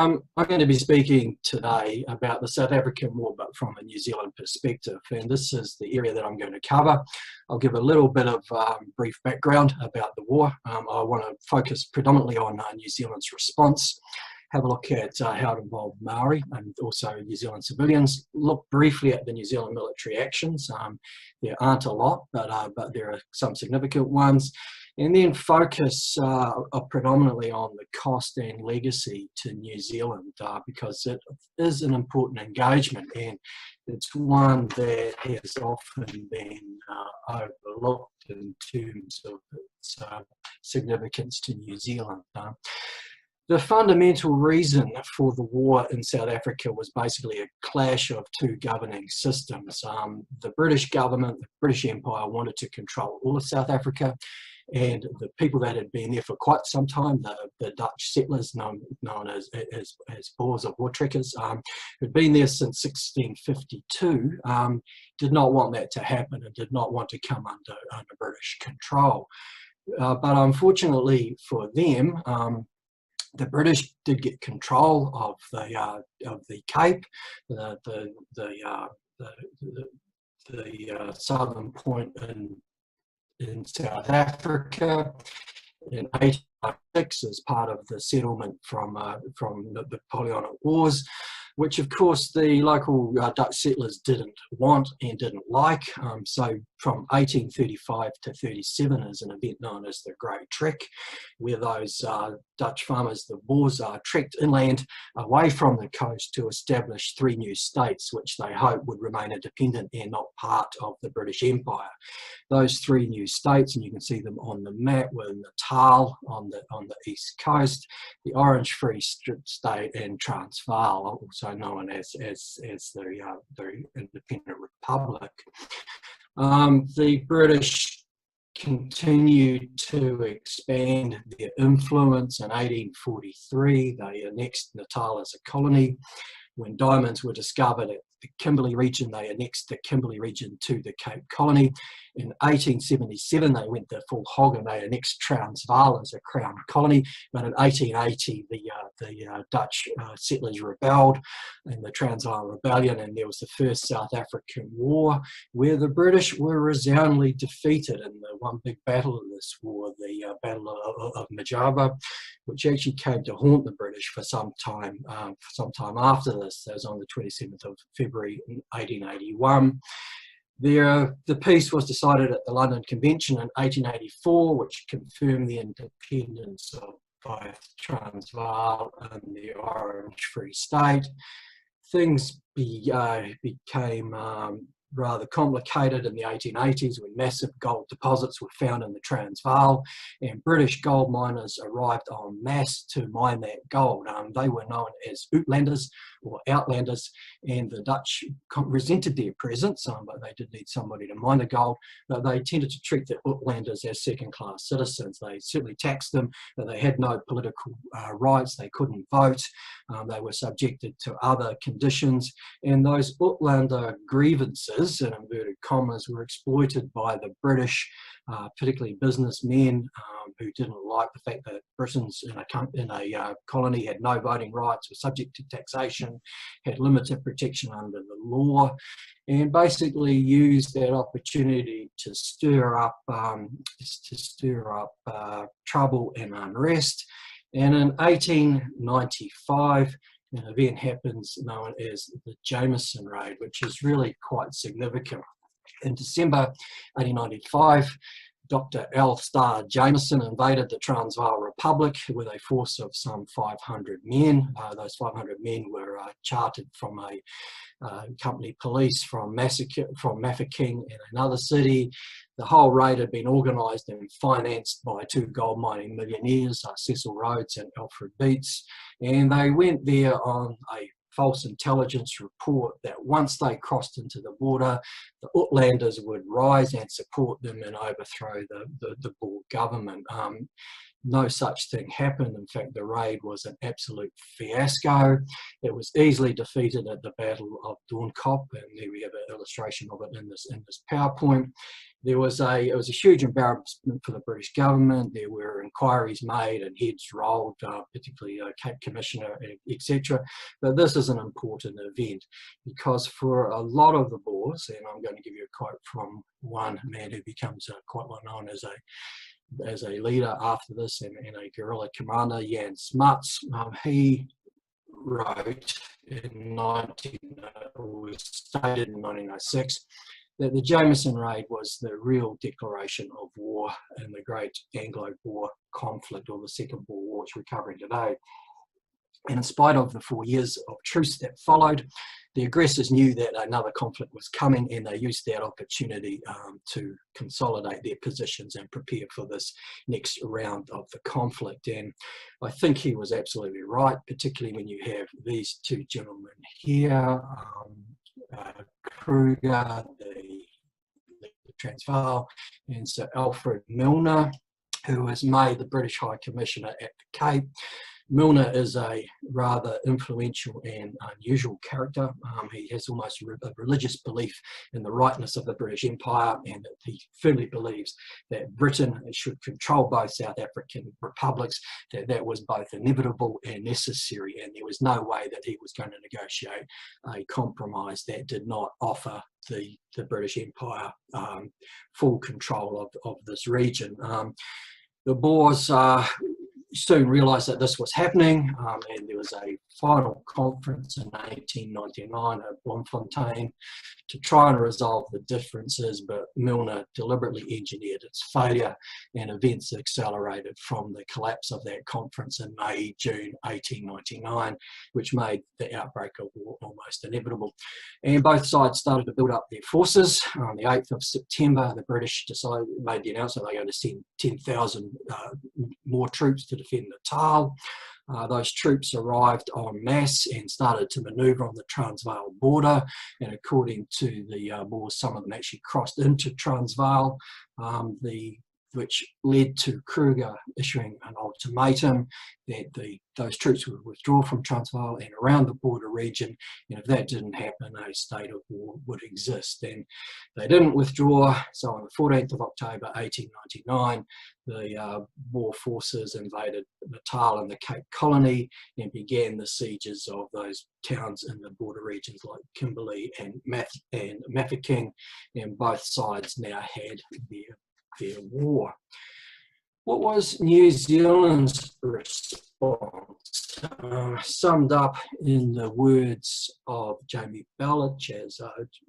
I'm going to be speaking today about the South African War, but from a New Zealand perspective, and this is the area that I'm going to cover. I'll give a little bit of brief background about the war. I want to focus predominantly on New Zealand's response, have a look at how it involved Maori and also New Zealand civilians, look briefly at the New Zealand military actions. There aren't a lot, but there are some significant ones. And then focus predominantly on the cost and legacy to New Zealand because it is an important engagement and it's one that has often been overlooked in terms of its significance to New Zealand. The fundamental reason for the war in South Africa was basically a clash of two governing systems. The British government, the British Empire, wanted to control all of South Africa, and the people that had been there for quite some time, the Dutch settlers known as Boers or Voortrekkers, who'd been there since 1652, did not want that to happen and did not want to come under British control. But unfortunately for them, the British did get control of the Cape, the southern point in South Africa in 1806 as part of the settlement from the Napoleonic Wars, which of course the local Dutch settlers didn't want and didn't like. So from 1835 to 37 is an event known as the Grey Trek, where those Dutch farmers, the Boers, trekked inland away from the coast to establish three new states, which they hoped would remain independent and not part of the British Empire. Those three new states, and you can see them on the map, were Natal on the east coast, the Orange Free State, and Transvaal, also known as the Independent Republic. The British continued to expand their influence. In 1843, they annexed Natal as a colony. When diamonds were discovered at the Kimberley region, they annexed the Kimberley region to the Cape Colony. In 1877, they went the full hog and they annexed Transvaal as a crown colony. But in 1880, the Dutch settlers rebelled in the Transvaal Rebellion, and there was the first South African War, where the British were resoundingly defeated in the one big battle of this war, the Battle of Majava, which actually came to haunt the British for some time after this. That was on the 27th of February 1881. The peace was decided at the London Convention in 1884, which confirmed the independence of both Transvaal and the Orange Free State. Things became rather complicated in the 1880s when massive gold deposits were found in the Transvaal, and British gold miners arrived en masse to mine that gold. They were known as Uitlanders or Outlanders, and the Dutch resented their presence, but they did need somebody to mine the gold. But they tended to treat the Uitlanders as second-class citizens. They certainly taxed them, but they had no political rights. They couldn't vote. They were subjected to other conditions, and those Uitlander grievances, in inverted commas, were exploited by the British, particularly businessmen who didn't like the fact that Britons in a colony had no voting rights, were subject to taxation, had limited protection under the law, and basically used that opportunity to stir up trouble and unrest. And in 1895, an event happens known as the Jameson Raid, which is really quite significant. In December 1895, Dr. L. Starr Jameson invaded the Transvaal Republic with a force of some 500 men. Those 500 men were chartered from a company police from Mafeking in another city. The whole raid had been organised and financed by two gold mining millionaires, Cecil Rhodes and Alfred Beats, and they went there on a false intelligence report that once they crossed into the border, the Uitlanders would rise and support them and overthrow the Boer government. no such thing happened. In fact, the raid was an absolute fiasco. It was easily defeated at the Battle of Dornkop, and there we have an illustration of it in this PowerPoint. It was a huge embarrassment for the British government. There were inquiries made and heads rolled, particularly Cape Commissioner, etc. But this is an important event because for a lot of the Boers, and I'm going to give you a quote from one man who becomes quite well known as a leader after this and a guerrilla commander, Jan Smuts. He wrote stated in 1906 that the Jameson Raid was the real declaration of war in the great Anglo-Boer conflict, or the Second Boer War, which we're covering today. And in spite of the 4 years of truce that followed, the aggressors knew that another conflict was coming, and they used that opportunity to consolidate their positions and prepare for this next round of the conflict. And I think he was absolutely right, particularly when you have these two gentlemen here, Kruger, the Transvaal, and Sir Alfred Milner, who was made the British High Commissioner at the Cape. Milner is a rather influential and unusual character. He has almost a religious belief in the rightness of the British Empire, and that he firmly believes that Britain should control both South African republics, that was both inevitable and necessary, and there was no way that he was going to negotiate a compromise that did not offer the British Empire full control of this region. The Boers soon realised that this was happening, and there was a final conference in 1899 at Bloemfontein to try and resolve the differences, but Milner deliberately engineered its failure, and events accelerated from the collapse of that conference in May, June 1899, which made the outbreak of war almost inevitable. And both sides started to build up their forces. On the 8th of September, the British made the announcement they were going to send 10,000 more troops to defend Natal. Those troops arrived en masse and started to manoeuvre on the Transvaal border, and according to the Boers, some of them actually crossed into Transvaal, which led to Kruger issuing an ultimatum that those troops would withdraw from Transvaal and around the border region, and if that didn't happen, a state of war would exist. And they didn't withdraw, so on the 14th of October 1899, the Boer forces invaded Natal and the Cape Colony and began the sieges of those towns in the border regions like Kimberley and Mafeking, and both sides now had their war. What was New Zealand's response? Summed up in the words of Jamie Belich as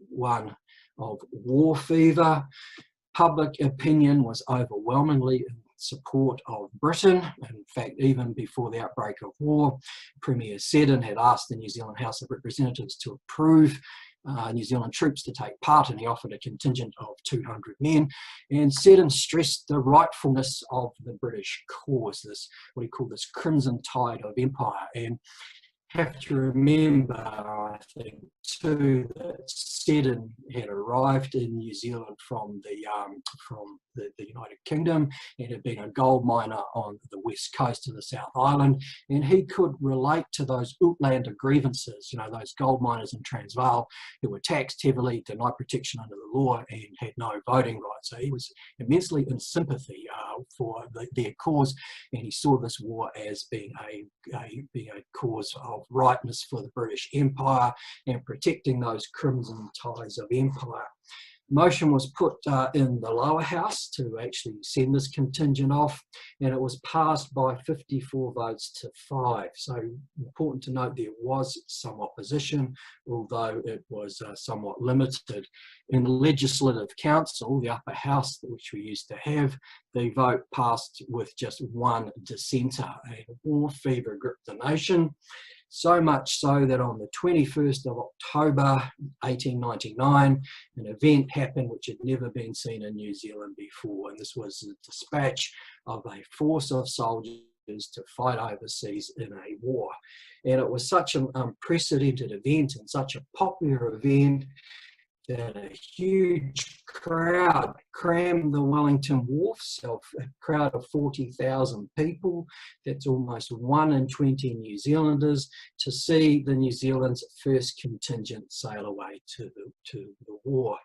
one of war fever. Public opinion was overwhelmingly in support of Britain. In fact, even before the outbreak of war, Premier Seddon had asked the New Zealand House of Representatives to approve New Zealand troops to take part, and he offered a contingent of 200 men. And Seddon stressed the rightfulness of the British cause, this what he called this crimson tide of empire. And have to remember, I think, too, that Seddon had arrived in New Zealand from the United Kingdom and had been a gold miner on the west coast of the South Island, and he could relate to those Outlander grievances, you know, those gold miners in Transvaal who were taxed heavily, denied protection under the law, and had no voting rights. So he was immensely in sympathy for their cause, and he saw this war as being a cause of rightness for the British Empire and protecting those crimson ties of empire. Motion was put in the lower house to actually send this contingent off, and it was passed by 54 votes to 5. So important to note, there was some opposition, although it was somewhat limited. In the Legislative Council, the upper house, which we used to have, the vote passed with just one dissenter. A war fever gripped the nation. So much so that on the 21st of October 1899, an event happened which had never been seen in New Zealand before, and this was the dispatch of a force of soldiers to fight overseas in a war. And it was such an unprecedented event and such a popular event that a huge crowd crammed the Wellington Wharfs, a crowd of 40,000 people. That's almost 1 in 20 New Zealanders, to see the New Zealand's first contingent sail away to the war.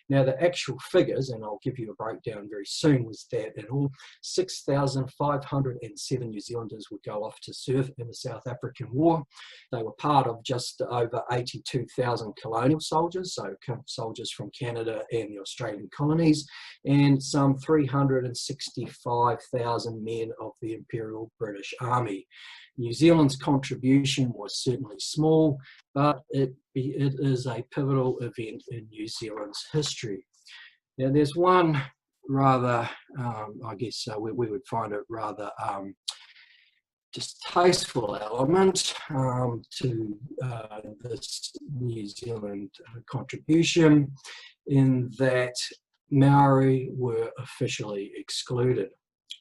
Now, the actual figures, and I'll give you a breakdown very soon, was that in all 6,507 New Zealanders would go off to serve in the South African War. They were part of just over 82,000 colonial soldiers, so soldiers from Canada and the Australian colonies, and some 365,000 men of the Imperial British Army. New Zealand's contribution was certainly small, but it is a pivotal event in New Zealand's history. Now, there's one rather, I guess we would find it rather distasteful element to this New Zealand contribution, in that Maori were officially excluded.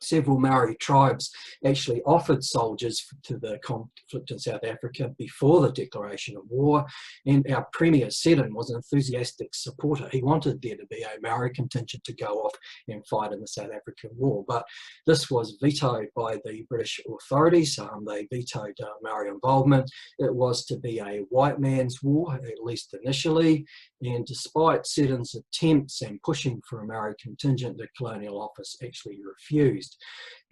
Several Maori tribes actually offered soldiers to the conflict in South Africa before the declaration of war, and our Premier Seddon was an enthusiastic supporter. He wanted there to be a Maori contingent to go off and fight in the South African War, but this was vetoed by the British authorities. They vetoed Maori involvement. It was to be a white man's war, at least initially, and despite Seddon's attempts and pushing for a Maori contingent, the Colonial Office actually refused.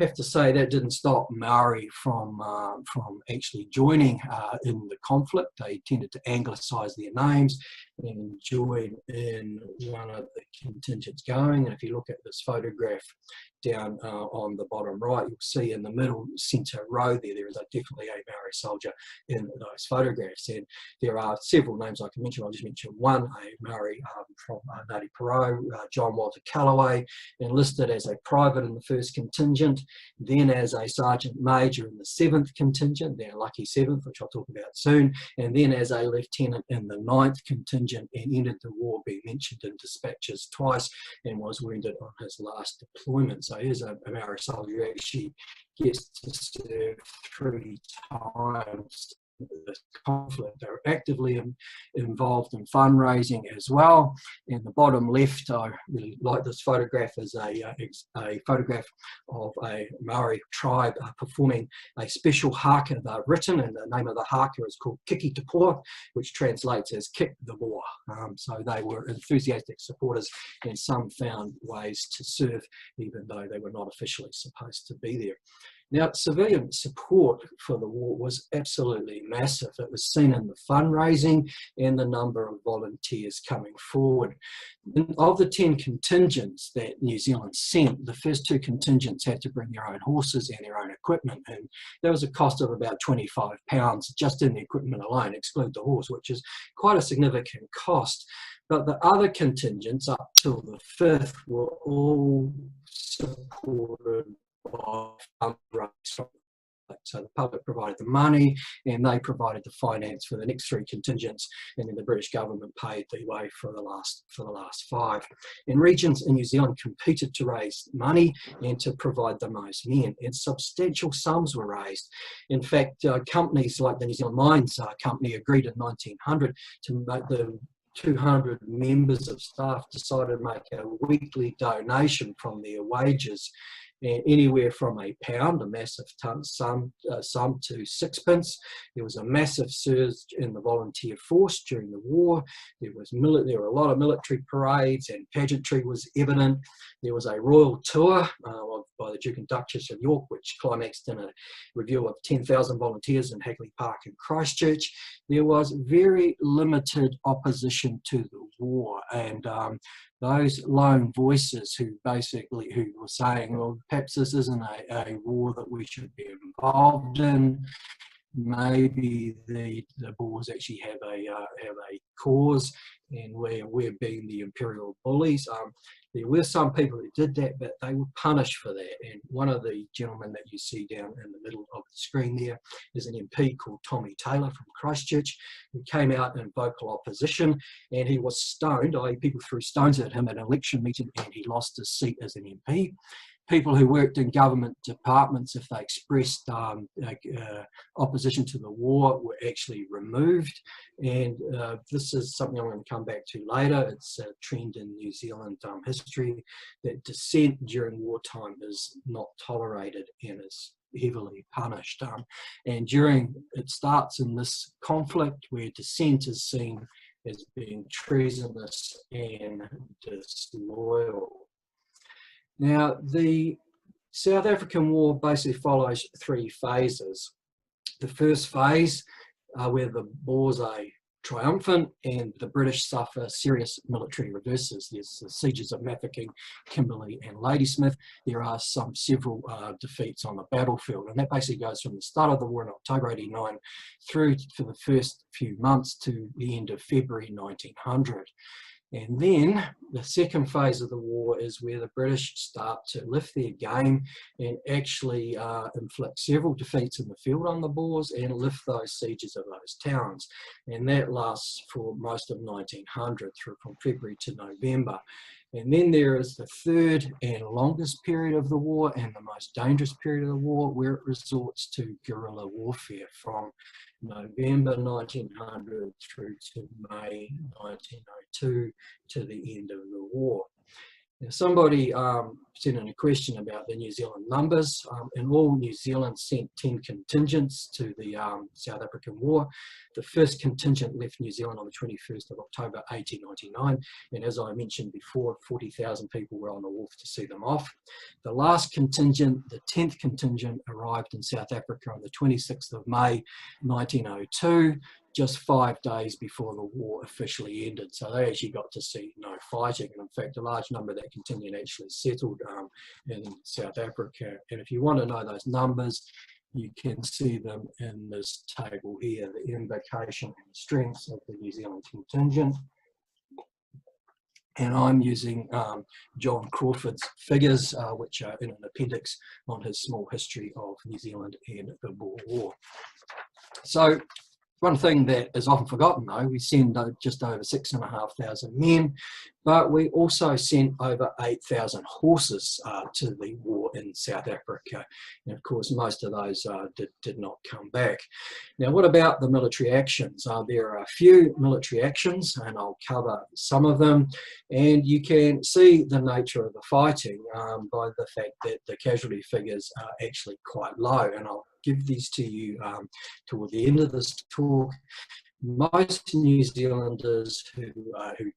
I have to say that didn't stop Maori from actually joining in the conflict. They tended to anglicise their names and join in one of the contingents going. And if you look at this photograph down on the bottom right, you'll see in the middle centre row there is definitely a Maori soldier in those photographs. And there are several names I can mention. I'll just mention one, a Maori from Ngāti Porou, John Walter Calloway, enlisted as a private in the 1st contingent, then as a sergeant major in the 7th contingent, their lucky 7th, which I'll talk about soon, and then as a lieutenant in the 9th contingent, and entered the war, being mentioned in dispatches twice, and was wounded on his last deployment. So here's a Maori soldier who actually gets to serve 3 times this conflict. They're actively involved in fundraising as well. In the bottom left, I really like this photograph, is a photograph of a Maori tribe performing a special haka they've written, and the name of the haka is called Kiki Te Poa, which translates as kick the Boer. So they were enthusiastic supporters, and some found ways to serve even though they were not officially supposed to be there. Now, civilian support for the war was absolutely massive. It was seen in the fundraising and the number of volunteers coming forward. Of the 10 contingents that New Zealand sent, the first 2 contingents had to bring their own horses and their own equipment, and there was a cost of about £25 just in the equipment alone, exclude the horse, which is quite a significant cost. But the other contingents up till the 5th were all supported by fundraising. So the public provided the money, and they provided the finance for the next 3 contingents, and then the British government paid the way for the last 5. And regions in New Zealand competed to raise money and to provide the most men, and substantial sums were raised. In fact, companies like the New Zealand Mines Company agreed in 1900 to make the 200 members of staff decided to make a weekly donation from their wages, and anywhere from £1, a massive sum, to 6pence. There was a massive surge in the volunteer force during the war. There were a lot of military parades, and pageantry was evident. There was a royal tour by the Duke and Duchess of York, which climaxed in a review of 10,000 volunteers in Hagley Park in Christchurch. There was very limited opposition to the war, and those lone voices who were saying, well, perhaps this isn't a war that we should be involved in. Maybe the Boers actually have a cause, and we're being the imperial bullies. There were some people who did that, but they were punished for that. And one of the gentlemen that you see down in the middle of the screen there is an MP called Tommy Taylor from Christchurch, who came out in vocal opposition, and he was stoned. People threw stones at him at an election meeting, and he lost his seat as an MP. people who worked in government departments, if they expressed opposition to the war, were actually removed. And this is something I'm going to come back to later. It's a trend in New Zealand history that dissent during wartime is not tolerated and is heavily punished. And it starts in this conflict where dissent is seen as being treasonous and disloyal. Now, the South African War basically follows three phases. The first phase, where the Boers are triumphant and the British suffer serious military reverses. There's the sieges of Mafeking, Kimberley and Ladysmith. There are several defeats on the battlefield, and that basically goes from the start of the war in October 89 through for the first few months to the end of February 1900. And then the second phase of the war is where the British start to lift their game and actually inflict several defeats in the field on the Boers and lift those sieges of those towns. And that lasts for most of 1900 through from February to November. And then there is the third and longest period of the war and the most dangerous period of the war, where it resorts to guerrilla warfare from November 1900 through to May 1902 to the end of the war. Now, somebody sent in a question about the New Zealand numbers. In all, New Zealand sent 10 contingents to the South African War. The first contingent left New Zealand on the 21st of October 1899, and as I mentioned before, 40,000 people were on the wharf to see them off. The last contingent, the 10th contingent, arrived in South Africa on the 26th of May 1902, just 5 days before the war officially ended. So they actually got to see no fighting. And in fact, a large number of that contingent actually settled in South Africa. And if you want to know those numbers, you can see them in this table here, the invocation and strengths of the New Zealand contingent. And I'm using John Crawford's figures, which are in an appendix on his small history of New Zealand and the Boer War. So, one thing that is often forgotten, though, we send just over 6,500 men, but we also sent over 8,000 horses to the war in South Africa. And of course, most of those did not come back. Now, what about the military actions? There are a few military actions, and I'll cover some of them. And you can see the nature of the fighting by the fact that the casualty figures are actually quite low. And I'll give these to you toward the end of this talk. Most New Zealanders who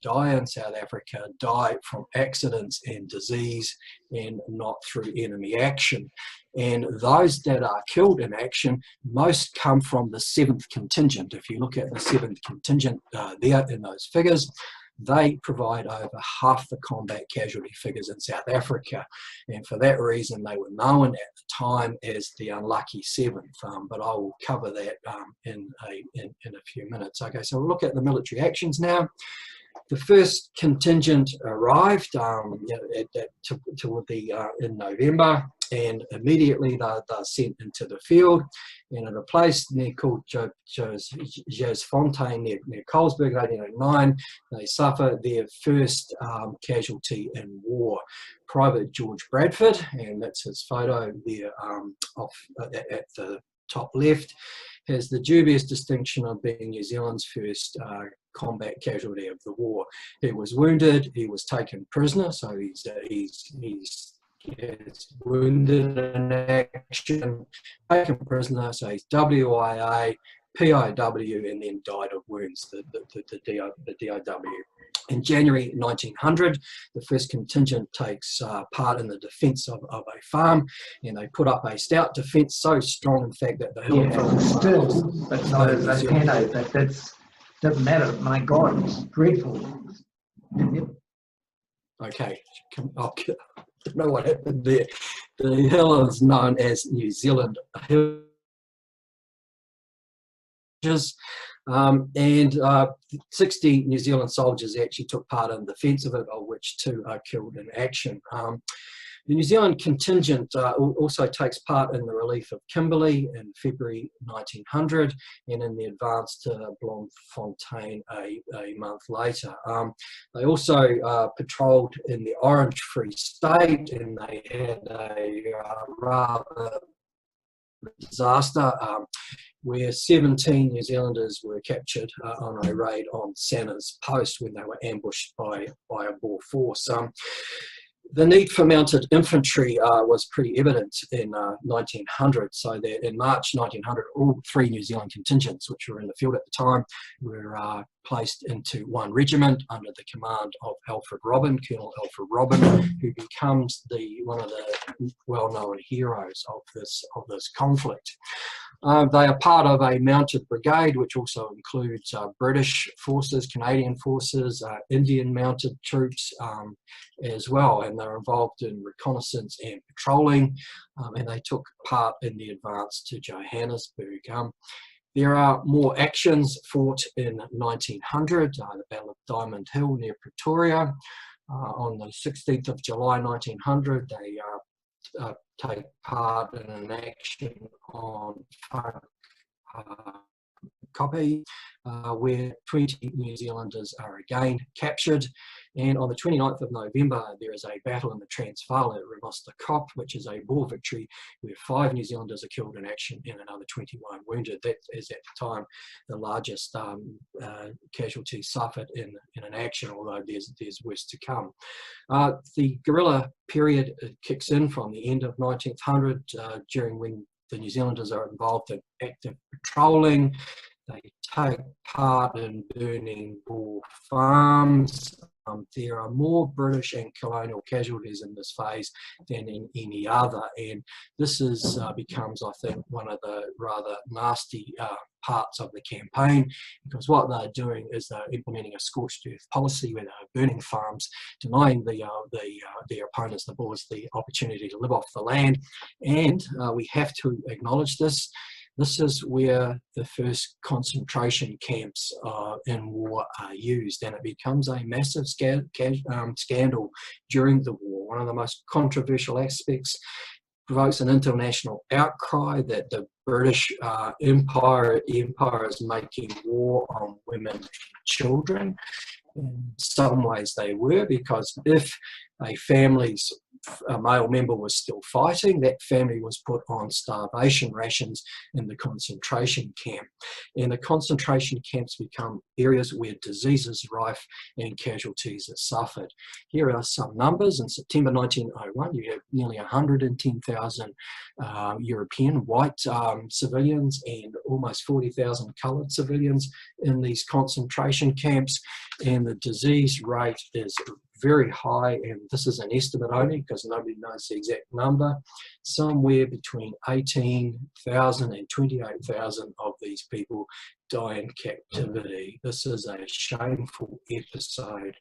die in South Africa die from accidents and disease and not through enemy action. And those that are killed in action, most come from the 7th contingent. If you look at the 7th contingent there in those figures, they provide over half the combat casualty figures in South Africa. And for that reason, they were known at the time as the unlucky 7th, but I will cover that in a few minutes. Okay, so we'll look at the military actions now. The first contingent arrived in November, and immediately they're sent into the field, and at a place called Jasfontein near Colesberg, 1809, they suffer their first casualty in war. Private George Bradford, and that's his photo there at the top left, has the dubious distinction of being New Zealand's first combat casualty of the war. He was wounded, he was taken prisoner, so he's wounded in action, taken prisoner, so he's WIA, PIW, and then died of wounds, the DIW. In January 1900, the first contingent takes part in the defence of a farm, and they put up a stout defence, so strong in fact that the hill but that's doesn't matter. My God, it's dreadful. Okay, I don't know what happened there. The hill is known as New Zealand Hill. And 60 New Zealand soldiers actually took part in the defence of it, of which 2 are killed in action. The New Zealand contingent also takes part in the relief of Kimberley in February 1900 and in the advance to Bloemfontein a month later. They also patrolled in the Orange Free State, and they had a rather disaster where 17 New Zealanders were captured on a raid on Santa's Post when they were ambushed by a Boer force. The need for mounted infantry was pretty evident in 1900, so that in March 1900, all 3 New Zealand contingents, which were in the field at the time, were placed into one regiment under the command of Colonel Alfred Robin, who becomes one of the well-known heroes of this conflict. They are part of a mounted brigade, which also includes British forces, Canadian forces, Indian mounted troops as well, and they're involved in reconnaissance and patrolling, and they took part in the advance to Johannesburg. There are more actions fought in 1900, the Battle of Diamond Hill near Pretoria. On the 16th of July 1900, they take part in an action on Kopi, where 20 New Zealanders are again captured. And on the 29th of November, there is a battle in the Transvaal at Remosta Kop, which is a Boer victory, where 5 New Zealanders are killed in action and another 21 wounded. That is at the time the largest casualties suffered in an action, although there's worse to come. The guerrilla period kicks in from the end of 1900, during when the New Zealanders are involved in active patrolling. They take part in burning Boer farms. There are more British and colonial casualties in this phase than in any other, and this becomes, I think, one of the rather nasty parts of the campaign, because what they're doing is they're implementing a scorched earth policy where they're burning farms, denying their opponents, the Boers, the opportunity to live off the land. And we have to acknowledge this. This is where the first concentration camps in war are used, and it becomes a massive scandal during the war. One of the most controversial aspects, provokes an international outcry that the British Empire is making war on women and children. In some ways they were, because if a male member was still fighting, that family was put on starvation rations in the concentration camp. And the concentration camps become areas where disease is rife and casualties are suffered. Here are some numbers. In September 1901, you have nearly 110,000 European white civilians and almost 40,000 coloured civilians in these concentration camps, and the disease rate is very high, and this is an estimate only because nobody knows the exact number. Somewhere between 18,000 and 28,000 of these people die in captivity. This is a shameful episode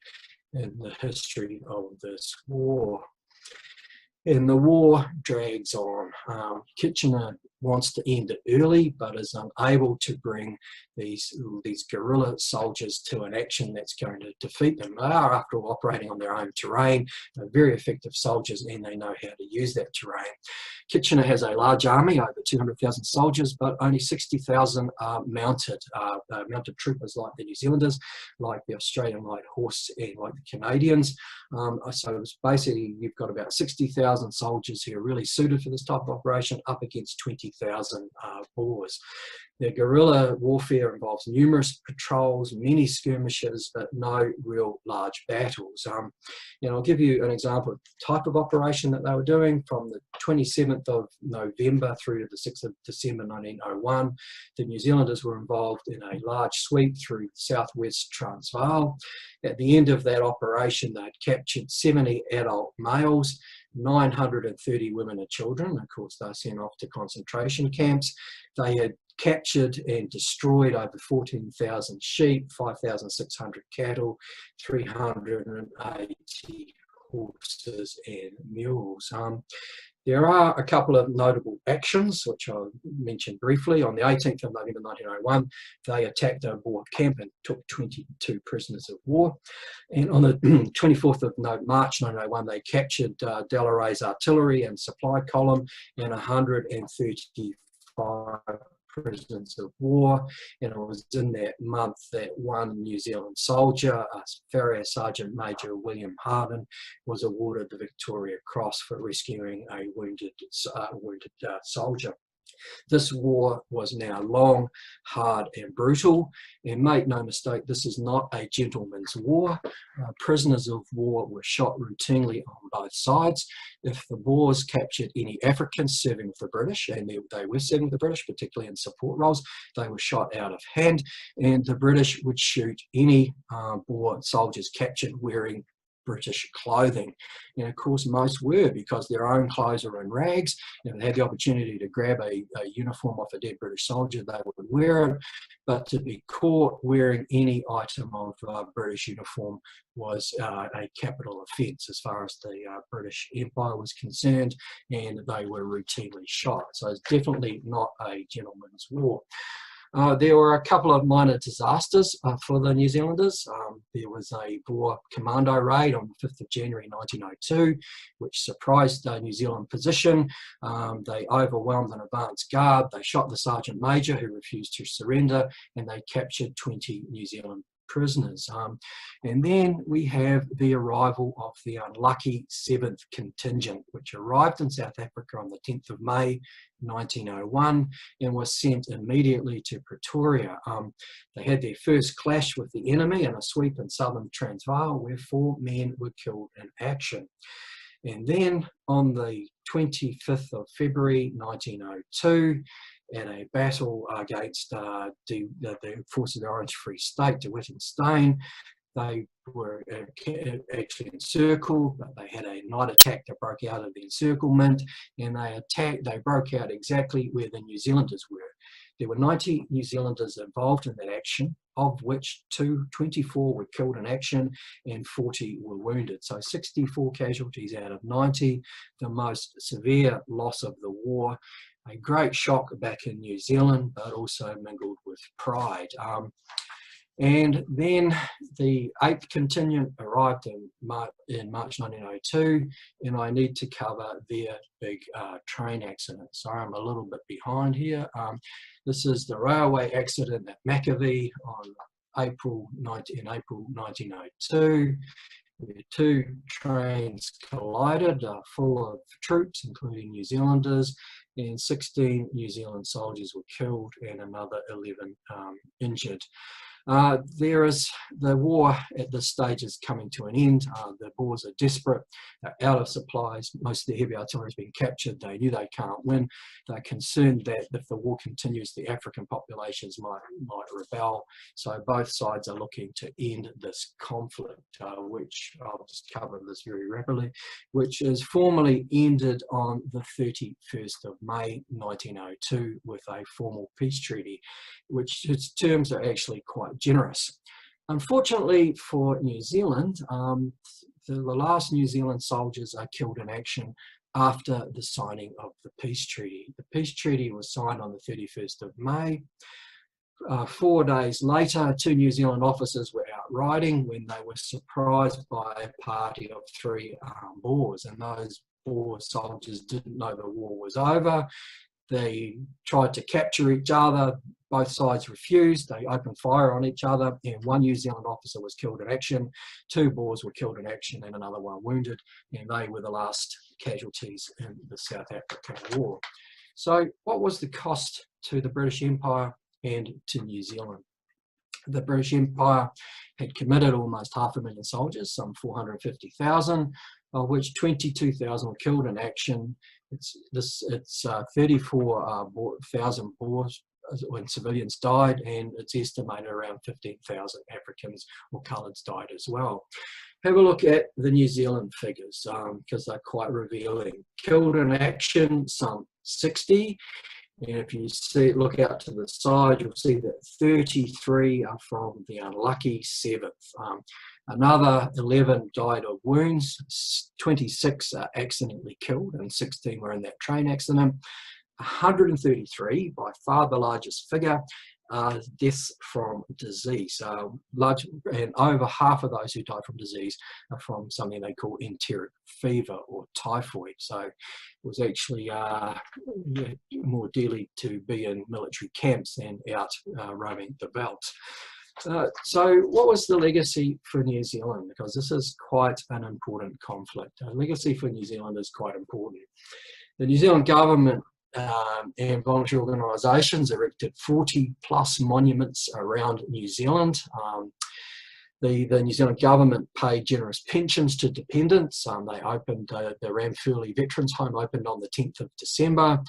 in the history of this war. And the war drags on. Kitchener wants to end it early, but is unable to bring these guerrilla soldiers to an action that's going to defeat them. They are, after all, operating on their own terrain. They're very effective soldiers, and they know how to use that terrain. Kitchener has a large army, over 200,000 soldiers, but only 60,000 are mounted troopers like the New Zealanders, like the Australian Light Horse, and like the Canadians. So it's basically, you've got about 60,000 soldiers who are really suited for this type of operation, up against 20,000 Boers. The guerrilla warfare involves numerous patrols, many skirmishes, but no real large battles. And I'll give you an example of the type of operation that they were doing. From the 27th of November through to the 6th of December 1901, the New Zealanders were involved in a large sweep through southwest Transvaal. At the end of that operation, they'd captured 70 adult males, 930 women and children. Of course, they were sent off to concentration camps. They had captured and destroyed over 14,000 sheep, 5,600 cattle, 380 horses and mules. There are a couple of notable actions, which I'll mention briefly. On the 18th of November 1901, they attacked a Boer camp and took 22 prisoners of war. And on the 24th of March 1901, they captured Delarey's artillery and supply column and 135 prisoners of war. And it was in that month that one New Zealand soldier, Farrier Sergeant Major William Harden, was awarded the Victoria Cross for rescuing a wounded soldier. This war was now long, hard and brutal, and make no mistake, this is not a gentleman's war. Prisoners of war were shot routinely on both sides. If the Boers captured any Africans serving with the British, and they were serving with the British, particularly in support roles, they were shot out of hand, and the British would shoot any Boer soldiers captured wearing British clothing. And of course most were, because their own clothes were in rags. If they had the opportunity to grab a uniform off a dead British soldier, they would wear it. But to be caught wearing any item of British uniform was a capital offence as far as the British Empire was concerned, and they were routinely shot. So it's definitely not a gentleman's war. There were a couple of minor disasters for the New Zealanders. There was a Boer commando raid on the 5th of January 1902, which surprised the New Zealand position. They overwhelmed an advance guard, they shot the Sergeant Major who refused to surrender, and they captured 20 New Zealand prisoners. And then we have the arrival of the unlucky 7th Contingent, which arrived in South Africa on the 10th of May 1901 and was sent immediately to Pretoria. They had their first clash with the enemy in a sweep in southern Transvaal, where 4 men were killed in action. And then on the 25th of February 1902, in a battle against the forces of the Orange Free State, De Witt and Steyn, they were actually encircled, but they had a night attack that broke out of the encirclement, and they broke out exactly where the New Zealanders were. There were 90 New Zealanders involved in that action, of which 24 were killed in action and 40 were wounded. So 64 casualties out of 90, the most severe loss of the war. A great shock back in New Zealand, but also mingled with pride. And then the 8th Contingent arrived in March 1902, and I need to cover their big train accident. Sorry, I'm a little bit behind here. This is the railway accident at Maccabee in April 1902. Where 2 trains collided full of troops, including New Zealanders, and 16 New Zealand soldiers were killed and another 11 injured. The war at this stage is coming to an end. The Boers are desperate, they're out of supplies, most of the heavy artillery has been captured, they knew they can't win. They're concerned that if the war continues, the African populations might rebel. So both sides are looking to end this conflict, which I'll just cover this very rapidly, which is formally ended on the 31st of May 1902 with a formal peace treaty, which its terms are actually quite generous. Unfortunately for New Zealand, the last New Zealand soldiers are killed in action after the signing of the peace treaty. The peace treaty was signed on the 31st of May. 4 days later, 2 New Zealand officers were out riding when they were surprised by a party of 3 armed Boers, and those Boer soldiers didn't know the war was over. They tried to capture each other, both sides refused, they opened fire on each other, and 1 New Zealand officer was killed in action, 2 Boers were killed in action, and another one wounded, and they were the last casualties in the South African War. So what was the cost to the British Empire and to New Zealand? The British Empire had committed almost 500,000 soldiers, some 450,000, of which 22,000 were killed in action. It's 34,000 Boers when civilians died, and it's estimated around 15,000 Africans or coloureds died as well. Have a look at the New Zealand figures because they're quite revealing. Killed in action, some 60, And if you see, look out to the side, you'll see that 33 are from the unlucky 7th. Another 11 died of wounds, 26 are accidentally killed, and 16 were in that train accident. 133, by far the largest figure, deaths from disease. And over half of those who died from disease are from something they call enteric fever or typhoid. So it was actually more deadly to be in military camps than out roaming the veldt. So what was the legacy for New Zealand? Because this is quite an important conflict. A legacy for New Zealand is quite important. The New Zealand government and voluntary organisations erected 40 plus monuments around New Zealand. The New Zealand government paid generous pensions to dependents. They opened the Ramfurly Veterans Home opened on the 10th of December.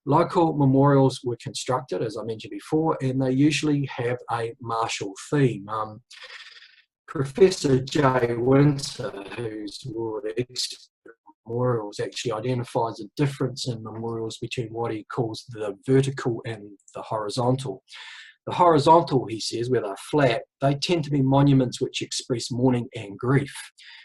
Local memorials were constructed, as I mentioned before, and they usually have a martial theme. Professor Jay Winter, who's world expert memorials, actually identifies a difference in memorials between what he calls the vertical and the horizontal. The horizontal, he says, where they're flat, they tend to be monuments which express mourning and grief.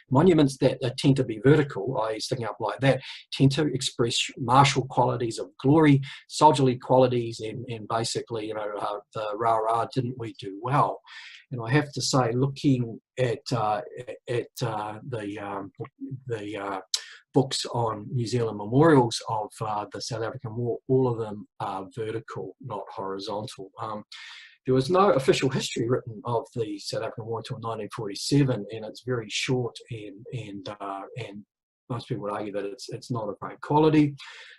Monuments that tend to be vertical, i.e. sticking up like that, tend to express martial qualities of glory, soldierly qualities, and basically, you know, the rah-rah, didn't we do well? And I have to say, looking at the books on New Zealand memorials of the South African War, all of them are vertical, not horizontal. There was no official history written of the South African War until 1947, and it's very short, and most people would argue that it's not of great quality.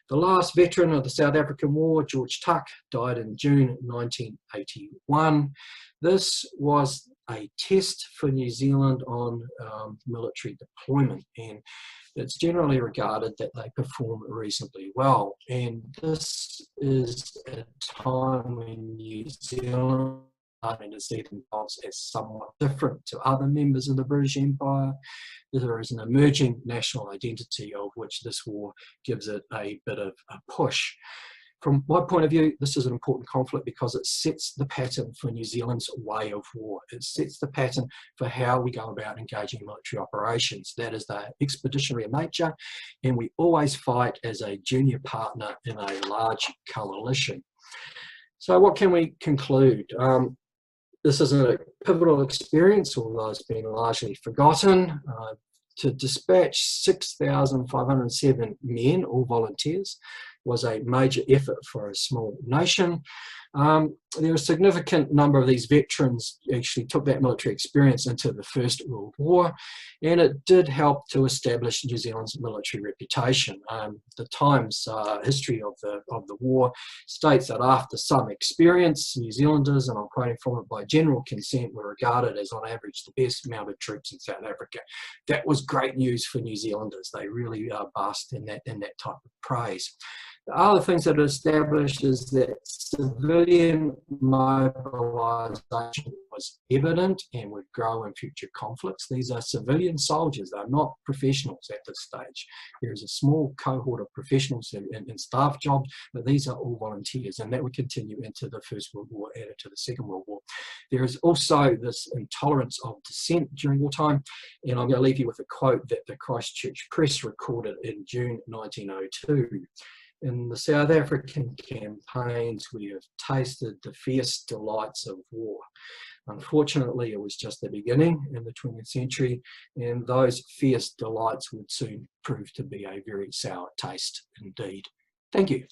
The last veteran of the South African War, George Tuck, died in June 1981. This was a test for New Zealand on military deployment, and it's generally regarded that they perform reasonably well. And this is a time when New Zealand starting to see themselves as somewhat different to other members of the British Empire. There is an emerging national identity of which this war gives it a bit of a push. From my point of view, this is an important conflict because it sets the pattern for New Zealand's way of war. It sets the pattern for how we go about engaging in military operations. That is, they're expeditionary in nature, and we always fight as a junior partner in a large coalition. So what can we conclude? This is a pivotal experience, although it's been largely forgotten. To dispatch 6,507 men, all volunteers, was a major effort for a small nation. There were a significant number of these veterans actually took that military experience into the First World War, and it did help to establish New Zealand's military reputation. The Times history of the war states that after some experience, New Zealanders, and I'm quoting from it, by general consent were regarded as on average the best mounted troops in South Africa. That was great news for New Zealanders. They really basked in that type of praise. The other things that are established is that civilian mobilisation was evident and would grow in future conflicts. These are civilian soldiers, they're not professionals at this stage. There is a small cohort of professionals in staff jobs, but these are all volunteers, and that would continue into the First World War and into the Second World War. There is also this intolerance of dissent during wartime, and I'm going to leave you with a quote that the Christchurch Press recorded in June 1902. In the South African campaigns, we have tasted the fierce delights of war. Unfortunately, it was just the beginning in the 20th century, and those fierce delights would soon prove to be a very sour taste indeed. Thank you.